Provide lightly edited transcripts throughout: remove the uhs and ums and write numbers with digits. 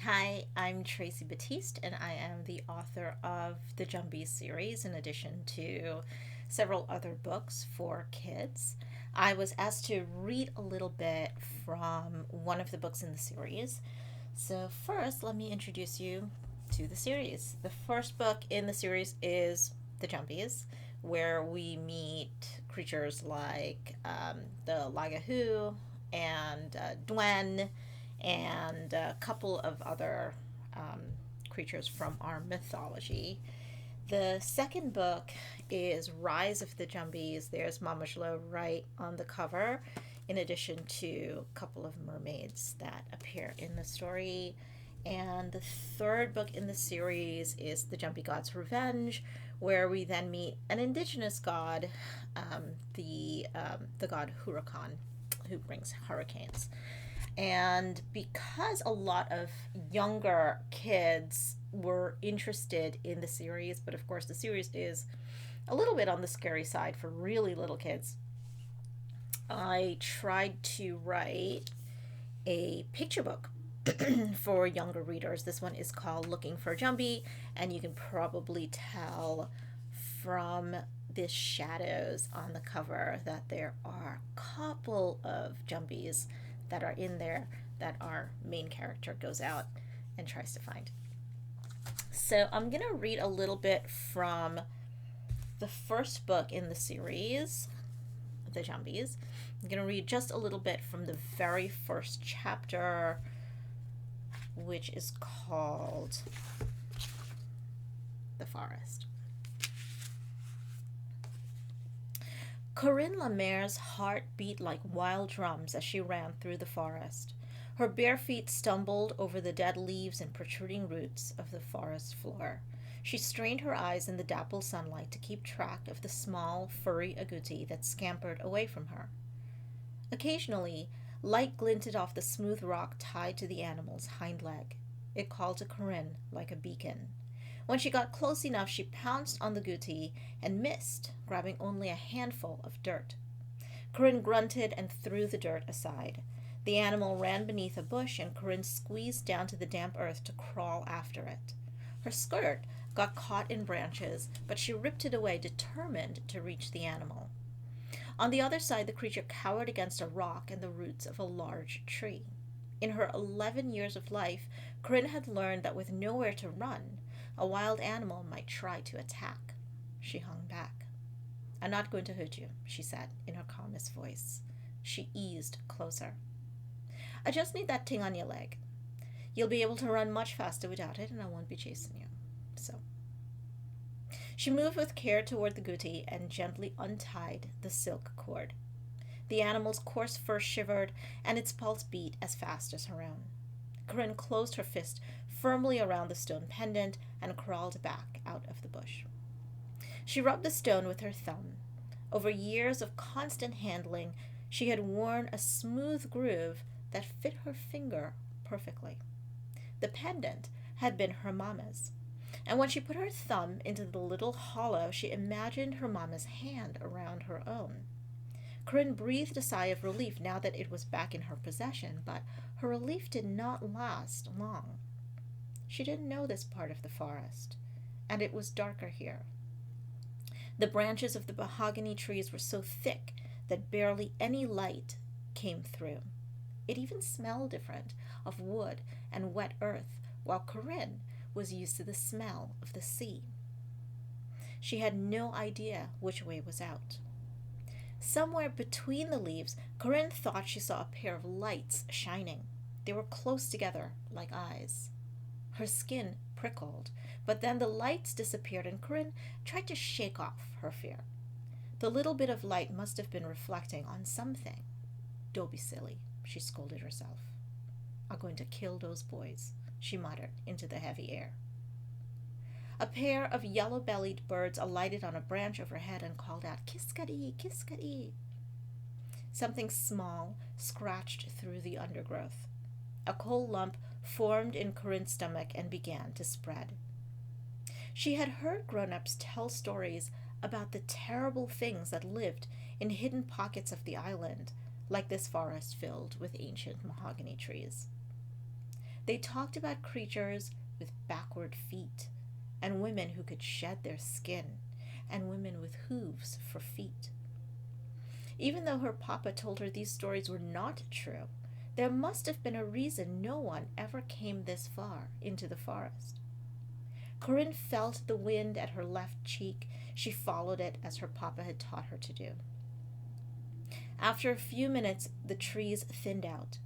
Hi, I'm Tracey Baptiste, and I am the author of the Jumbies series, in addition to several other books for kids. I was asked to read a little bit from one of the books in the series. So, first, let me introduce you to the series. The first book in the series is The Jumbies, where we meet creatures like the Lagahu and Dwen and a couple of other um, creatures from our mythology. The second book is Rise of the Jumbies. There's Mama Jlo right on the cover, in addition to a couple of mermaids that appear in the story. And the third book in the series is The Jumpy God's Revenge, where we then meet an indigenous god, the god Huracan, who brings hurricanes. And because a lot of younger kids were interested in the series, but of course the series is a little bit on the scary side for really little kids, I tried to write a picture book for younger readers. This one is called Looking for Jumbie, and you can probably tell from the shadows on the cover that there are a couple of Jumbies that are in there that our main character goes out and tries to find. So I'm going to read a little bit from the first book in the series, The Jumbies. I'm going to read just a little bit from the very first chapter, which is called The Forest. Corinne Lemaire's heart beat like wild drums as she ran through the forest. Her bare feet stumbled over the dead leaves and protruding roots of the forest floor. She strained her eyes in the dappled sunlight to keep track of the small, furry agouti that scampered away from her. Occasionally, light glinted off the smooth rock tied to the animal's hind leg. It called to Corinne like a beacon. When she got close enough, she pounced on the guti and missed, grabbing only a handful of dirt. Corinne grunted and threw the dirt aside. The animal ran beneath a bush, and Corinne squeezed down to the damp earth to crawl after it. Her skirt got caught in branches, but she ripped it away, determined to reach the animal. On the other side, the creature cowered against a rock and the roots of a large tree. In her 11 years of life, Corinne had learned that with nowhere to run, a wild animal might try to attack. She hung back. "I'm not going to hurt you," she said in her calmest voice. She eased closer. "I just need that thing on your leg. You'll be able to run much faster without it, and I won't be chasing you. So." She moved with care toward the guti and gently untied the silk cord. The animal's coarse fur shivered, and its pulse beat as fast as her own. Corinne closed her fist firmly around the stone pendant and crawled back out of the bush. She rubbed the stone with her thumb. Over years of constant handling, she had worn a smooth groove that fit her finger perfectly. The pendant had been her mama's, and when she put her thumb into the little hollow, she imagined her mama's hand around her own. Corinne breathed a sigh of relief now that it was back in her possession, but her relief did not last long. She didn't know this part of the forest, and it was darker here. The branches of the mahogany trees were so thick that barely any light came through. It even smelled different, of wood and wet earth, while Corinne was used to the smell of the sea. She had no idea which way was out. Somewhere between the leaves, Corinne thought she saw a pair of lights shining. They were close together, like eyes. Her skin prickled, but then the lights disappeared, and Corinne tried to shake off her fear. The little bit of light must have been reflecting on something. "Don't be silly," she scolded herself. "I'm going to kill those boys," she muttered into the heavy air. A pair of yellow-bellied birds alighted on a branch overhead and called out, "Kiskadi, kiskadi." Something small scratched through the undergrowth. A cold lump formed in Corinne's stomach and began to spread. She had heard grown-ups tell stories about the terrible things that lived in hidden pockets of the island, like this forest filled with ancient mahogany trees. They talked about creatures with backward feet, and women who could shed their skin, and women with hooves for feet. Even though her papa told her these stories were not true, there must have been a reason no one ever came this far into the forest. Corinne felt the wind at her left cheek. She followed it as her papa had taught her to do. After a few minutes, the trees thinned out.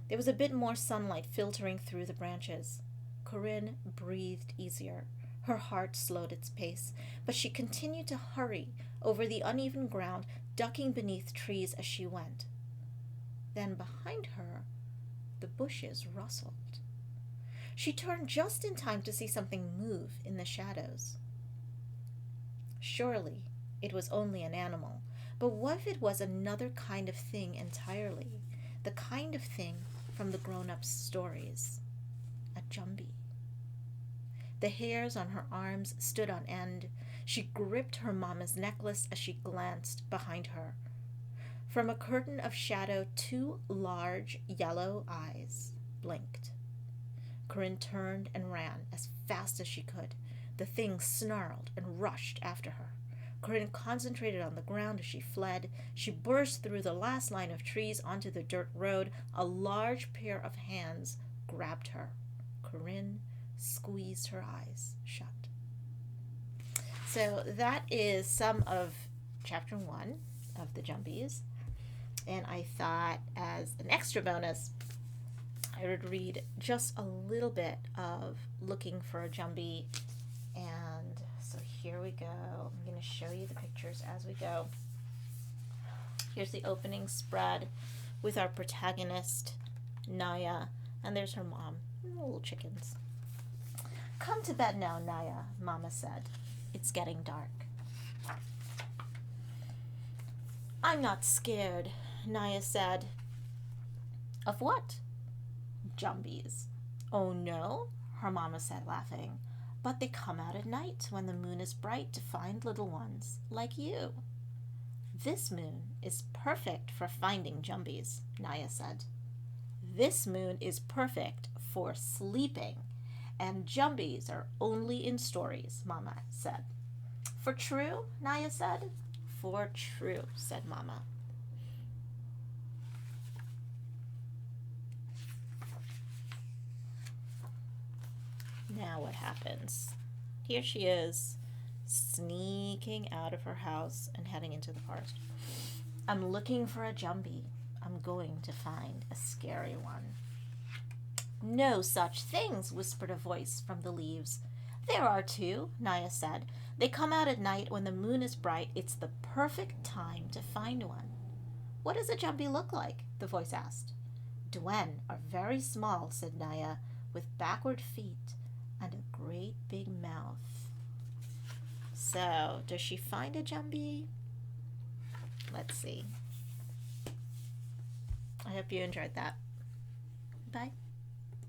There was a bit more sunlight filtering through the branches. Corinne breathed easier. Her heart slowed its pace, but she continued to hurry over the uneven ground, ducking beneath trees as she went. Then behind her, the bushes rustled. She turned just in time to see something move in the shadows. Surely it was only an animal, but what if it was another kind of thing entirely? The kind of thing from the grown-ups' stories. A jumbie. The hairs on her arms stood on end. She gripped her mama's necklace as she glanced behind her. From a curtain of shadow, two large yellow eyes blinked. Corinne turned and ran as fast as she could. The thing snarled and rushed after her. Corinne concentrated on the ground as she fled. She burst through the last line of trees onto the dirt road. A large pair of hands grabbed her. Corinne squeezed her eyes shut. So that is some of chapter 1 of the Jumbies. And I thought, as an extra bonus, I would read just a little bit of Looking for a Jumbie. And so here we go. I'm going to show you the pictures as we go. Here's the opening spread with our protagonist, Naya. And there's her mom, little chickens. "Come to bed now, Naya," Mama said. "It's getting dark." "I'm not scared," Naya said. "Of what?" "Jumbies." "Oh no," her mama said, laughing. "But they come out at night when the moon is bright to find little ones like you." "This moon is perfect for finding jumbies," Naya said. "This moon is perfect for sleeping, and jumbies are only in stories," Mama said. "For true?" Naya said. "For true," said Mama. Now what happens? Here she is, sneaking out of her house and heading into the forest. "I'm looking for a jumbie. I'm going to find a scary one." "No such things," whispered a voice from the leaves. "There are two," Naya said. "They come out at night when the moon is bright. It's the perfect time to find one." "What does a jumbie look like?" the voice asked. "Dwen are very small," said Naya, "with backward feet and a great big mouth." So, does she find a jumbie? Let's see. I hope you enjoyed that. Bye.